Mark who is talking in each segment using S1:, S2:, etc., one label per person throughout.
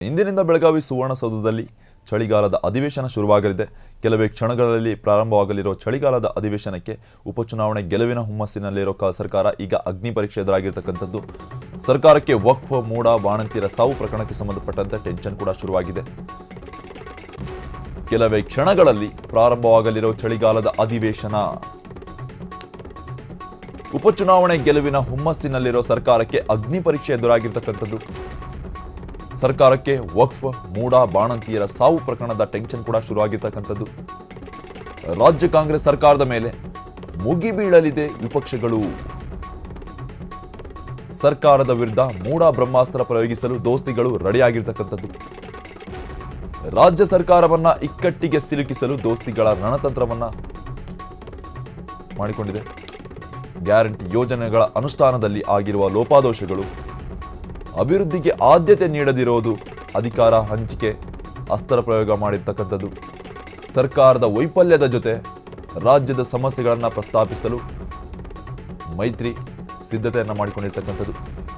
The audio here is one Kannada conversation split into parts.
S1: ಇಂದಿನಿಂದ ಬೆಳಗಾವಿ ಸುವರ್ಣಸೌಧದಲ್ಲಿ ಚಳಿಗಾಲದ ಅಧಿವೇಶನ ಶುರುವಾಗಲಿದೆ. ಕೆಲವೇ ಕ್ಷಣಗಳಲ್ಲಿ ಪ್ರಾರಂಭವಾಗಲಿರೋ ಚಳಿಗಾಲದ ಅಧಿವೇಶನಕ್ಕೆ ಉಪಚುನಾವಣೆ ಗೆಲುವಿನ ಹುಮ್ಮಸ್ಸಿನಲ್ಲಿರೋ ಸರ್ಕಾರ ಈಗ ಅಗ್ನಿ ಪರೀಕ್ಷೆ ಎದುರಾಗಿರ್ತಕ್ಕಂಥದ್ದು. ಸರ್ಕಾರಕ್ಕೆ ವಕ್ಫ್, ಮೂಡ, ಬಾಣಂತಿಯರ ಸಾವು ಪ್ರಕರಣಕ್ಕೆ ಸಂಬಂಧಪಟ್ಟಂತೆ ಟೆನ್ಷನ್ ಕೂಡ ಶುರುವಾಗಿದೆ. ಕೆಲವೇ ಕ್ಷಣಗಳಲ್ಲಿ ಪ್ರಾರಂಭವಾಗಲಿರೋ ಚಳಿಗಾಲದ ಅಧಿವೇಶನ. ಉಪಚುನಾವಣೆ ಗೆಲುವಿನ ಹುಮ್ಮಸ್ಸಿನಲ್ಲಿರೋ ಸರ್ಕಾರಕ್ಕೆ ಅಗ್ನಿ ಪರೀಕ್ಷೆ ಎದುರಾಗಿರ್ತಕ್ಕಂಥದ್ದು. ಸರ್ಕಾರಕ್ಕೆ ವಕ್ಫ್, ಮೂಡ, ಬಾಣಂತಿಯರ ಸಾವು ಪ್ರಕರಣದ ಟೆನ್ಷನ್ ಕೂಡ ಶುರುವಾಗಿರ್ತಕ್ಕಂಥದ್ದು. ರಾಜ್ಯ ಕಾಂಗ್ರೆಸ್ ಸರ್ಕಾರದ ಮೇಲೆ ಮುಗಿಬೀಳಲಿದೆ ವಿಪಕ್ಷಗಳು. ಸರ್ಕಾರದ ವಿರುದ್ಧ ಮೂಡ ಬ್ರಹ್ಮಾಸ್ತ್ರ ಪ್ರಯೋಗಿಸಲು ದೋಸ್ತಿಗಳು ರೆಡಿಯಾಗಿರ್ತಕ್ಕಂಥದ್ದು. ರಾಜ್ಯ ಸರ್ಕಾರವನ್ನ ಇಕ್ಕಟ್ಟಿಗೆ ಸಿಲುಕಿಸಲು ದೋಸ್ತಿಗಳ ರಣತಂತ್ರವನ್ನ ಮಾಡಿಕೊಂಡಿದೆ. ಗ್ಯಾರಂಟಿ ಯೋಜನೆಗಳ ಅನುಷ್ಠಾನದಲ್ಲಿ ಆಗಿರುವ ಲೋಪದೋಷಗಳು, ಅಭಿವೃದ್ಧಿಗೆ ಆದ್ಯತೆ ನೀಡದಿರೋದು, ಅಧಿಕಾರ ಹಂಚಿಕೆ ಅಸ್ತ್ರ ಪ್ರಯೋಗ ಮಾಡಿರ್ತಕ್ಕಂಥದ್ದು, ಸರ್ಕಾರದ ವೈಫಲ್ಯದ ಜೊತೆ ರಾಜ್ಯದ ಸಮಸ್ಯೆಗಳನ್ನು ಪ್ರಸ್ತಾಪಿಸಲು ಮೈತ್ರಿ ಸಿದ್ಧತೆಯನ್ನು ಮಾಡಿಕೊಂಡಿರ್ತಕ್ಕಂಥದ್ದು.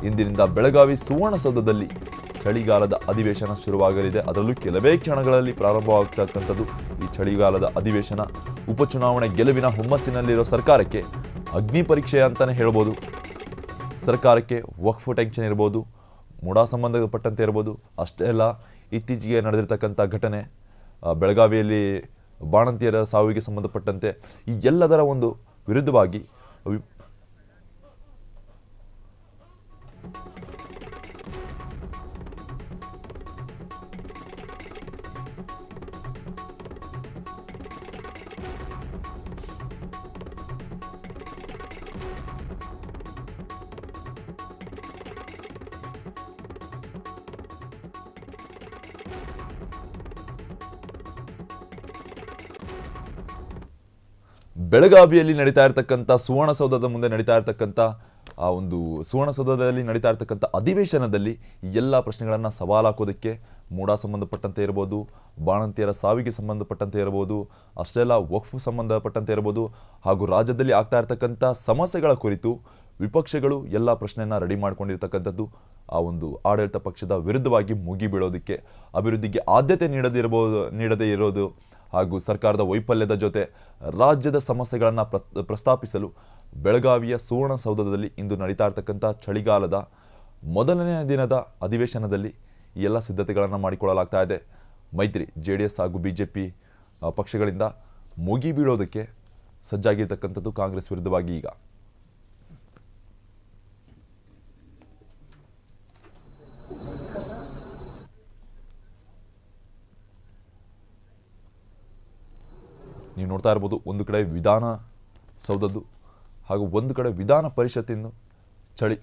S1: ಇಂದಿನಿಂದ ಬೆಳಗಾವಿ ಸುವರ್ಣಸೌಧದಲ್ಲಿ ಚಳಿಗಾಲದ ಅಧಿವೇಶನ ಶುರುವಾಗಲಿದೆ. ಅದರಲ್ಲೂ ಕೆಲವೇ ಕ್ಷಣಗಳಲ್ಲಿ ಪ್ರಾರಂಭವಾಗತಕ್ಕಂಥದ್ದು ಈ ಚಳಿಗಾಲದ ಅಧಿವೇಶನ. ಉಪಚುನಾವಣೆ ಗೆಲುವಿನ ಹುಮ್ಮಸ್ಸಿನಲ್ಲಿರೋ ಸರ್ಕಾರಕ್ಕೆ ಅಗ್ನಿ ಪರೀಕ್ಷೆ ಅಂತಾನೆ ಹೇಳ್ಬೋದು. ಸರ್ಕಾರಕ್ಕೆ ವಕ್ಫ್ ಟೆನ್ಷನ್ ಇರ್ಬೋದು, ಮೂಡ ಸಂಬಂಧಪಟ್ಟಂತೆ ಇರ್ಬೋದು. ಅಷ್ಟೇ ಅಲ್ಲ, ಇತ್ತೀಚೆಗೆ ನಡೆದಿರ್ತಕ್ಕಂಥ ಘಟನೆ, ಬೆಳಗಾವಿಯಲ್ಲಿ ಬಾಣಂತಿಯರ ಸಾವಿಗೆ ಸಂಬಂಧಪಟ್ಟಂತೆ ಈ ಎಲ್ಲದರ ಒಂದು ವಿರುದ್ಧವಾಗಿ ಬೆಳಗಾವಿಯಲ್ಲಿ ನಡೀತಾ ಇರತಕ್ಕಂಥ ಸುವರ್ಣಸೌಧದ ಮುಂದೆ ನಡೀತಾ ಇರತಕ್ಕಂಥ ಸುವರ್ಣಸೌಧದಲ್ಲಿ ನಡೀತಾ ಇರತಕ್ಕಂಥ ಅಧಿವೇಶನದಲ್ಲಿ ಎಲ್ಲ ಪ್ರಶ್ನೆಗಳನ್ನು ಸವಾಲು ಹಾಕೋದಕ್ಕೆ ಮೂಡ ಸಂಬಂಧಪಟ್ಟಂತೆ ಇರ್ಬೋದು, ಬಾಣಂತಿಯರ ಸಾವಿಗೆ ಸಂಬಂಧಪಟ್ಟಂತೆ ಇರ್ಬೋದು, ಅಷ್ಟೇ ಅಲ್ಲ ವಕ್ಫ್ ಸಂಬಂಧಪಟ್ಟಂತೆ ಇರ್ಬೋದು, ಹಾಗೂ ರಾಜ್ಯದಲ್ಲಿ ಆಗ್ತಾ ಇರತಕ್ಕಂಥ ಸಮಸ್ಯೆಗಳ ಕುರಿತು ವಿಪಕ್ಷಗಳು ಎಲ್ಲ ಪ್ರಶ್ನೆಯನ್ನು ರೆಡಿ ಮಾಡ್ಕೊಂಡಿರ್ತಕ್ಕಂಥದ್ದು. ಆಡಳಿತ ಪಕ್ಷದ ವಿರುದ್ಧವಾಗಿ ಮುಗಿಬೀಳೋದಕ್ಕೆ, ಅಭಿವೃದ್ಧಿಗೆ ಆದ್ಯತೆ ನೀಡದೇ ಇರೋದು, ಹಾಗೂ ಸರ್ಕಾರದ ವೈಫಲ್ಯದ ಜೊತೆ ರಾಜ್ಯದ ಸಮಸ್ಯೆಗಳನ್ನು ಪ್ರಸ್ತಾಪಿಸಲು ಬೆಳಗಾವಿಯ ಸುವರ್ಣಸೌಧದಲ್ಲಿ ಇಂದು ನಡೀತಾ ಇರತಕ್ಕಂಥ ಚಳಿಗಾಲದ ಮೊದಲನೇ ದಿನದ ಅಧಿವೇಶನದಲ್ಲಿ ಈ ಎಲ್ಲ ಸಿದ್ಧತೆಗಳನ್ನು ಮಾಡಿಕೊಳ್ಳಲಾಗ್ತಾ ಇದೆ. ಮೈತ್ರಿ JDS ಹಾಗೂ BJP ಪಕ್ಷಗಳಿಂದ ಮುಗಿಬೀಳೋದಕ್ಕೆ ಸಜ್ಜಾಗಿರ್ತಕ್ಕಂಥದ್ದು ಕಾಂಗ್ರೆಸ್ ವಿರುದ್ಧವಾಗಿ. ಈಗ ನೀವು ನೋಡ್ತಾ ಇರ್ಬೋದು, ಒಂದು ಕಡೆ ವಿಧಾನಸೌಧದ್ದು ಹಾಗೂ ಒಂದು ಕಡೆ ವಿಧಾನ ಪರಿಷತ್ತಿನ ಚಳಿ.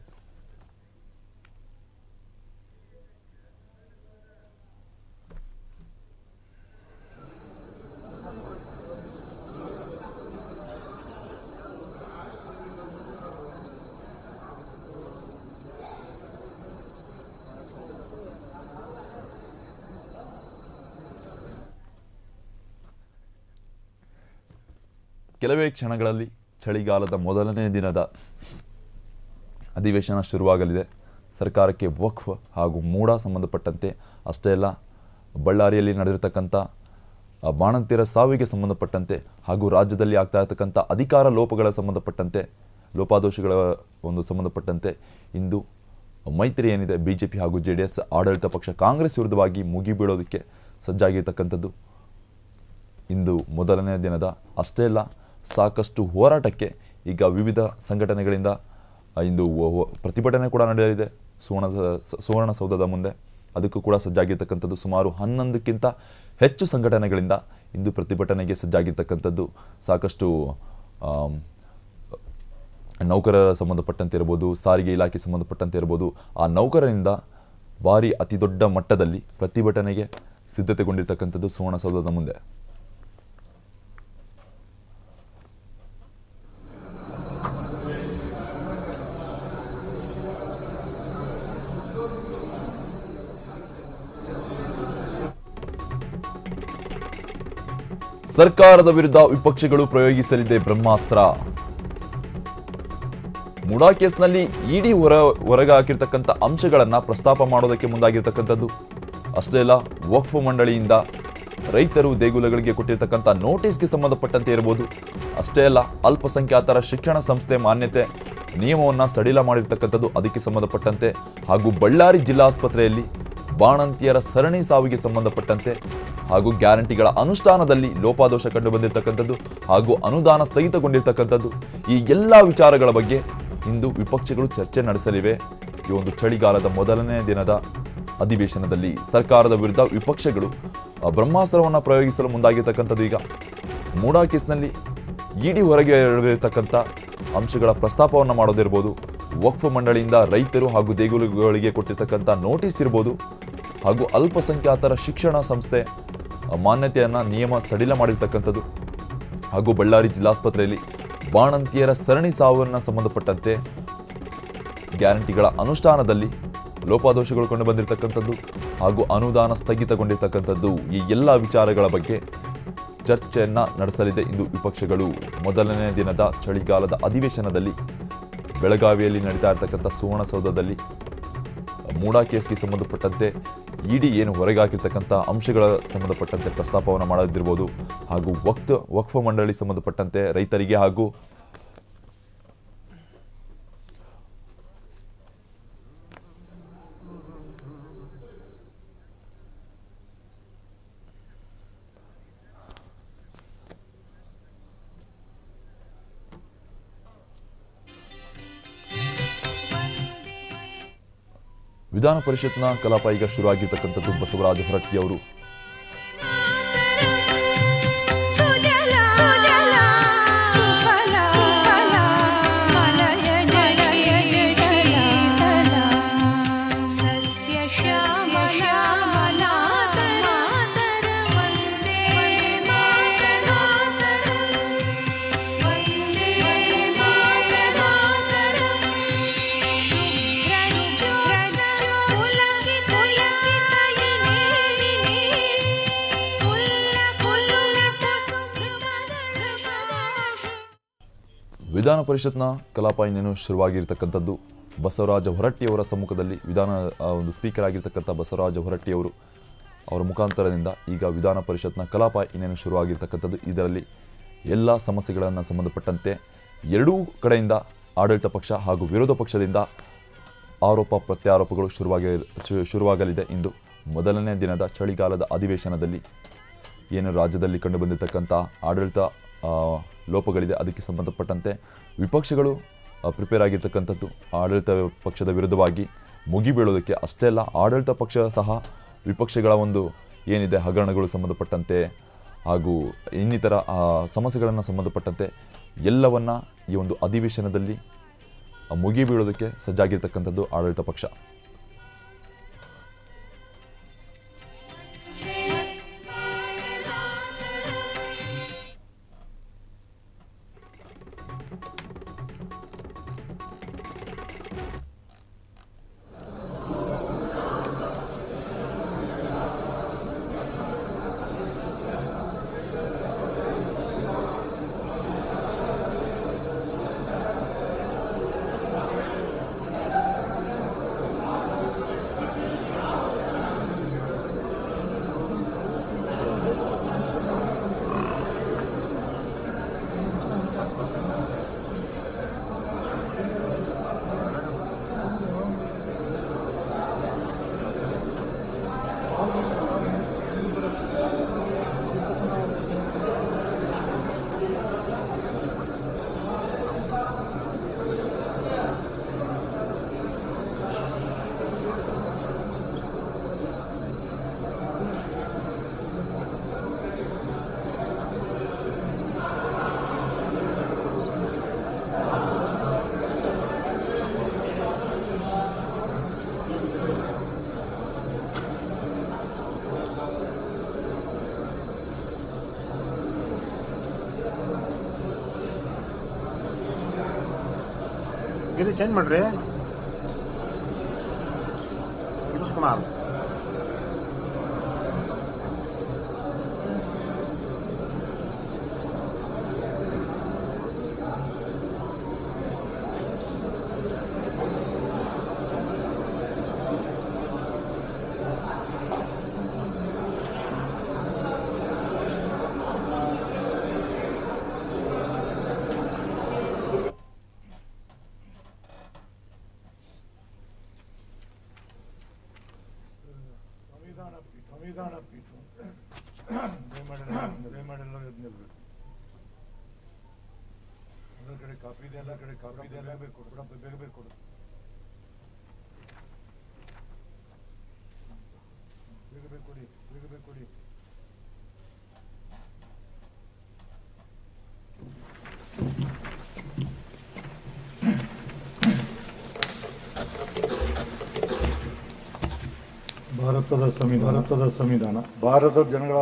S1: ಕೆಲವೇ ಕ್ಷಣಗಳಲ್ಲಿ ಚಳಿಗಾಲದ ಮೊದಲನೇ ದಿನದ ಅಧಿವೇಶನ ಶುರುವಾಗಲಿದೆ. ಸರ್ಕಾರಕ್ಕೆ ವಕ್ಫ್ ಹಾಗೂ ಮೂಡ ಸಂಬಂಧಪಟ್ಟಂತೆ, ಅಷ್ಟೇ ಅಲ್ಲ ಬಳ್ಳಾರಿಯಲ್ಲಿ ನಡೆದಿರ್ತಕ್ಕಂಥ ಬಾಣಂತಿಯರ ಸಾವಿಗೆ ಸಂಬಂಧಪಟ್ಟಂತೆ ಹಾಗೂ ರಾಜ್ಯದಲ್ಲಿ ಆಗ್ತಾ ಇರತಕ್ಕಂಥ ಅಧಿಕಾರ ಲೋಪಗಳ ಸಂಬಂಧಪಟ್ಟಂತೆ, ಲೋಪದೋಷಗಳ ಸಂಬಂಧಪಟ್ಟಂತೆ ಇಂದು ಮೈತ್ರಿ ಏನಿದೆ BJP ಹಾಗೂ JDS ಆಡಳಿತ ಪಕ್ಷ ಕಾಂಗ್ರೆಸ್ ವಿರುದ್ಧವಾಗಿ ಮುಗಿಬೀಳೋದಕ್ಕೆ ಸಜ್ಜಾಗಿರ್ತಕ್ಕಂಥದ್ದು. ಇಂದು ಮೊದಲನೇ ದಿನದ, ಅಷ್ಟೇ ಅಲ್ಲ ಸಾಕಷ್ಟು ಹೋರಾಟಕ್ಕೆ ಈಗ ವಿವಿಧ ಸಂಘಟನೆಗಳಿಂದ ಇಂದು ಪ್ರತಿಭಟನೆ ಕೂಡ ನಡೆಯಲಿದೆ ಸುವರ್ಣಸೌಧದ ಮುಂದೆ. ಅದಕ್ಕೂ ಕೂಡ ಸಜ್ಜಾಗಿರ್ತಕ್ಕಂಥದ್ದು. ಸುಮಾರು 11ಕ್ಕಿಂತ ಹೆಚ್ಚು ಸಂಘಟನೆಗಳಿಂದ ಇಂದು ಪ್ರತಿಭಟನೆಗೆ ಸಜ್ಜಾಗಿರ್ತಕ್ಕಂಥದ್ದು. ಸಾಕಷ್ಟು ನೌಕರರ ಸಂಬಂಧಪಟ್ಟಂತೆ ಇರ್ಬೋದು, ಸಾರಿಗೆ ಇಲಾಖೆ ಸಂಬಂಧಪಟ್ಟಂತೆ ಇರ್ಬೋದು, ಆ ನೌಕರರಿಂದ ಭಾರಿ ಅತಿ ದೊಡ್ಡ ಮಟ್ಟದಲ್ಲಿ ಪ್ರತಿಭಟನೆಗೆ ಸಿದ್ಧತೆಗೊಂಡಿರ್ತಕ್ಕಂಥದ್ದು ಸುವರ್ಣಸೌಧದ ಮುಂದೆ. ಸರ್ಕಾರದ ವಿರುದ್ಧ ವಿಪಕ್ಷಗಳು ಪ್ರಯೋಗಿಸಲಿದೆ ಬ್ರಹ್ಮಾಸ್ತ್ರ. ಮುಡಾ ಕೇಸ್ನಲ್ಲಿ ಇಡಿ ಹೊರಗೆ ಹಾಕಿರ್ತಕ್ಕಂಥ ಅಂಶಗಳನ್ನ ಪ್ರಸ್ತಾಪ ಮಾಡೋದಕ್ಕೆ ಮುಂದಾಗಿರ್ತಕ್ಕಂಥದ್ದು. ಅಷ್ಟೇ ಅಲ್ಲ, ವಕ್ಫ್ ಮಂಡಳಿಯಿಂದ ರೈತರು ದೇಗುಲಗಳಿಗೆ ಕೊಟ್ಟಿರ್ತಕ್ಕಂಥ ನೋಟಿಸ್ಗೆ ಸಂಬಂಧಪಟ್ಟಂತೆ ಇರಬಹುದು. ಅಷ್ಟೇ ಅಲ್ಲ, ಅಲ್ಪಸಂಖ್ಯಾತರ ಶಿಕ್ಷಣ ಸಂಸ್ಥೆ ಮಾನ್ಯತೆ ನಿಯಮವನ್ನು ಸಡಿಲ ಮಾಡಿರ್ತಕ್ಕಂಥದ್ದು ಅದಕ್ಕೆ ಸಂಬಂಧಪಟ್ಟಂತೆ, ಹಾಗೂ ಬಳ್ಳಾರಿ ಜಿಲ್ಲಾಸ್ಪತ್ರೆಯಲ್ಲಿ ಬಾಣಂತಿಯರ ಸರಣಿ ಸಾವಿಗೆ ಸಂಬಂಧಪಟ್ಟಂತೆ, ಹಾಗೂ ಗ್ಯಾರಂಟಿಗಳ ಅನುಷ್ಠಾನದಲ್ಲಿ ಲೋಪದೋಷ ಕಂಡು ಬಂದಿರತಕ್ಕಂಥದ್ದು, ಹಾಗೂ ಅನುದಾನ ಸ್ಥಗಿತಗೊಂಡಿರ್ತಕ್ಕಂಥದ್ದು, ಈ ಎಲ್ಲ ವಿಚಾರಗಳ ಬಗ್ಗೆ ಇಂದು ವಿಪಕ್ಷಗಳು ಚರ್ಚೆ ನಡೆಸಲಿವೆ. ಈ ಒಂದು ಚಳಿಗಾಲದ ಮೊದಲನೇ ದಿನದ ಅಧಿವೇಶನದಲ್ಲಿ ಸರ್ಕಾರದ ವಿರುದ್ಧ ವಿಪಕ್ಷಗಳು ಬ್ರಹ್ಮಾಸ್ತ್ರವನ್ನು ಪ್ರಯೋಗಿಸಲು ಮುಂದಾಗಿರ್ತಕ್ಕಂಥದ್ದು. ಈಗ ಮೂಡಾ ಕೇಸ್ನಲ್ಲಿ ಇಡಿ ಹೊರಗೆ ಇರತಕ್ಕಂಥ ಅಂಶಗಳ ಪ್ರಸ್ತಾಪವನ್ನು ಮಾಡೋದಿರ್ಬೋದು, ವಕ್ಫ್ ಮಂಡಳಿಯಿಂದ ರೈತರು ಹಾಗೂ ದೇಗುಲಗಳಿಗೆ ಕೊಟ್ಟಿರ್ತಕ್ಕಂಥ ನೋಟಿಸ್ ಇರ್ಬೋದು, ಹಾಗೂ ಅಲ್ಪಸಂಖ್ಯಾತರ ಶಿಕ್ಷಣ ಸಂಸ್ಥೆ ಮಾನ್ಯತೆಯನ್ನು ನಿಯಮ ಸಡಿಲ ಮಾಡಿರ್ತಕ್ಕಂಥದ್ದು, ಹಾಗೂ ಬಳ್ಳಾರಿ ಜಿಲ್ಲಾಸ್ಪತ್ರೆಯಲ್ಲಿ ಬಾಣಂತಿಯರ ಸರಣಿ ಸಾವನ್ನು ಸಂಬಂಧಪಟ್ಟಂತೆ ಗ್ಯಾರಂಟಿಗಳ ಅನುಷ್ಠಾನದಲ್ಲಿ ಲೋಪದೋಷಗಳು ಕಂಡು ಬಂದಿರತಕ್ಕಂಥದ್ದು, ಹಾಗೂ ಅನುದಾನ ಸ್ಥಗಿತಗೊಂಡಿರ್ತಕ್ಕಂಥದ್ದು, ಈ ಎಲ್ಲ ವಿಚಾರಗಳ ಬಗ್ಗೆ ಚರ್ಚೆಯನ್ನು ನಡೆಸಲಿದೆ ಇಂದು ವಿಪಕ್ಷಗಳು. ಮೊದಲನೇ ದಿನದ ಚಳಿಗಾಲದ ಅಧಿವೇಶನದಲ್ಲಿ ಬೆಳಗಾವಿಯಲ್ಲಿ ನಡೀತಾ ಇರತಕ್ಕಂಥ ಸುವರ್ಣಸೌಧದಲ್ಲಿ ಮೂಡಾ ಕೇಸ್ಗೆ ಸಂಬಂಧಪಟ್ಟಂತೆ ಇಡಿ ಏನು ಹೊರಗೆ ಹಾಕಿರ್ತಕ್ಕಂಥ ಅಂಶಗಳ ಸಂಬಂಧಪಟ್ಟಂತೆ ಪ್ರಸ್ತಾಪವನ್ನು ಮಾಡೋದಿರ್ಬೋದು, ಹಾಗೂ ವಕ್ಫ್ ಮಂಡಳಿ ಸಂಬಂಧಪಟ್ಟಂತೆ ರೈತರಿಗೆ ಹಾಗೂ ವಿಧಾನ ಪರಿಷತ್ನ ಕಲಾಪ ಈಗ ಶುರುವಾಗಿರ್ತಕ್ಕಂಥದ್ದು. ಬಸವರಾಜ ಹೊರಟ್ಟಿ ಅವರು ವಿಧಾನ ಪರಿಷತ್ನ ಕಲಾಪ ಇನ್ನೇನು ಶುರುವಾಗಿರ್ತಕ್ಕಂಥದ್ದು. ಬಸವರಾಜ ಹೊರಟ್ಟಿಯವರ ಸಮ್ಮುಖದಲ್ಲಿ ಒಂದು ಸ್ಪೀಕರ್ ಆಗಿರ್ತಕ್ಕಂಥ ಬಸವರಾಜ ಹೊರಟ್ಟಿಯವರು ಅವರ ಮುಖಾಂತರದಿಂದ ಈಗ ವಿಧಾನ ಪರಿಷತ್ನ ಕಲಾಪ ಇನ್ನೇನು ಶುರುವಾಗಿರ್ತಕ್ಕಂಥದ್ದು. ಇದರಲ್ಲಿ ಎಲ್ಲ ಸಮಸ್ಯೆಗಳನ್ನು ಸಂಬಂಧಪಟ್ಟಂತೆ ಎರಡೂ ಕಡೆಯಿಂದ ಆಡಳಿತ ಪಕ್ಷ ಹಾಗೂ ವಿರೋಧ ಪಕ್ಷದಿಂದ ಆರೋಪ ಪ್ರತ್ಯಾರೋಪಗಳು ಶುರುವಾಗಲಿದೆ. ಇಂದು ಮೊದಲನೇ ದಿನದ ಚಳಿಗಾಲದ ಅಧಿವೇಶನದಲ್ಲಿ ಏನು ರಾಜ್ಯದಲ್ಲಿ ಕಂಡುಬಂದಿರತಕ್ಕಂಥ ಆಡಳಿತ ಲೋಪಗಳಿದೆ, ಅದಕ್ಕೆ ಸಂಬಂಧಪಟ್ಟಂತೆ ವಿಪಕ್ಷಗಳು ಪ್ರಿಪೇರ್ ಆಗಿರ್ತಕ್ಕಂಥದ್ದು ಆಡಳಿತ ಪಕ್ಷದ ವಿರುದ್ಧವಾಗಿ ಮುಗಿಬೀಳೋದಕ್ಕೆ. ಅಷ್ಟೇ ಅಲ್ಲ, ಆಡಳಿತ ಪಕ್ಷ ಸಹ ವಿಪಕ್ಷಗಳ ಒಂದು ಏನಿದೆ ಹಗರಣಗಳು ಸಂಬಂಧಪಟ್ಟಂತೆ ಹಾಗೂ ಇನ್ನಿತರ ಸಮಸ್ಯೆಗಳನ್ನು ಸಂಬಂಧಪಟ್ಟಂತೆ ಎಲ್ಲವನ್ನ ಈ ಒಂದು ಅಧಿವೇಶನದಲ್ಲಿ ಮುಗಿಬೀಳೋದಕ್ಕೆ ಸಜ್ಜಾಗಿರ್ತಕ್ಕಂಥದ್ದು ಆಡಳಿತ ಪಕ್ಷ.
S2: ಇದು ಚೇಂಜ್ ಮಾಡ್ರಿ ಕುಮಾರ್.
S3: ಸಂವಿಧಾನ ಪೀಠ ದಯಮಾಡಿ ಎಲ್ಲರೂ ಎದ್ದು ನಿಲ್ಬೇಕು. ಎಲ್ಲ ಕಡೆ ಕಾಪಿ ಇದೆ, ಎಲ್ಲ ಕಡೆ ಕಾಪಿ ಇದೆ, ಬೇಗ ಬೇಗ ಕೊಡು, ಬೇಗ ಬೇಗ ಕೊಡು, ಬೇಗ ಬೇಗ ಕೊಡಿ, ಬೇಗ ಬೇಗ ಕೊಡಿ. ಭಾರತದ ಸಂವಿಧಾನ ಭಾರತದ ಜನಗಳ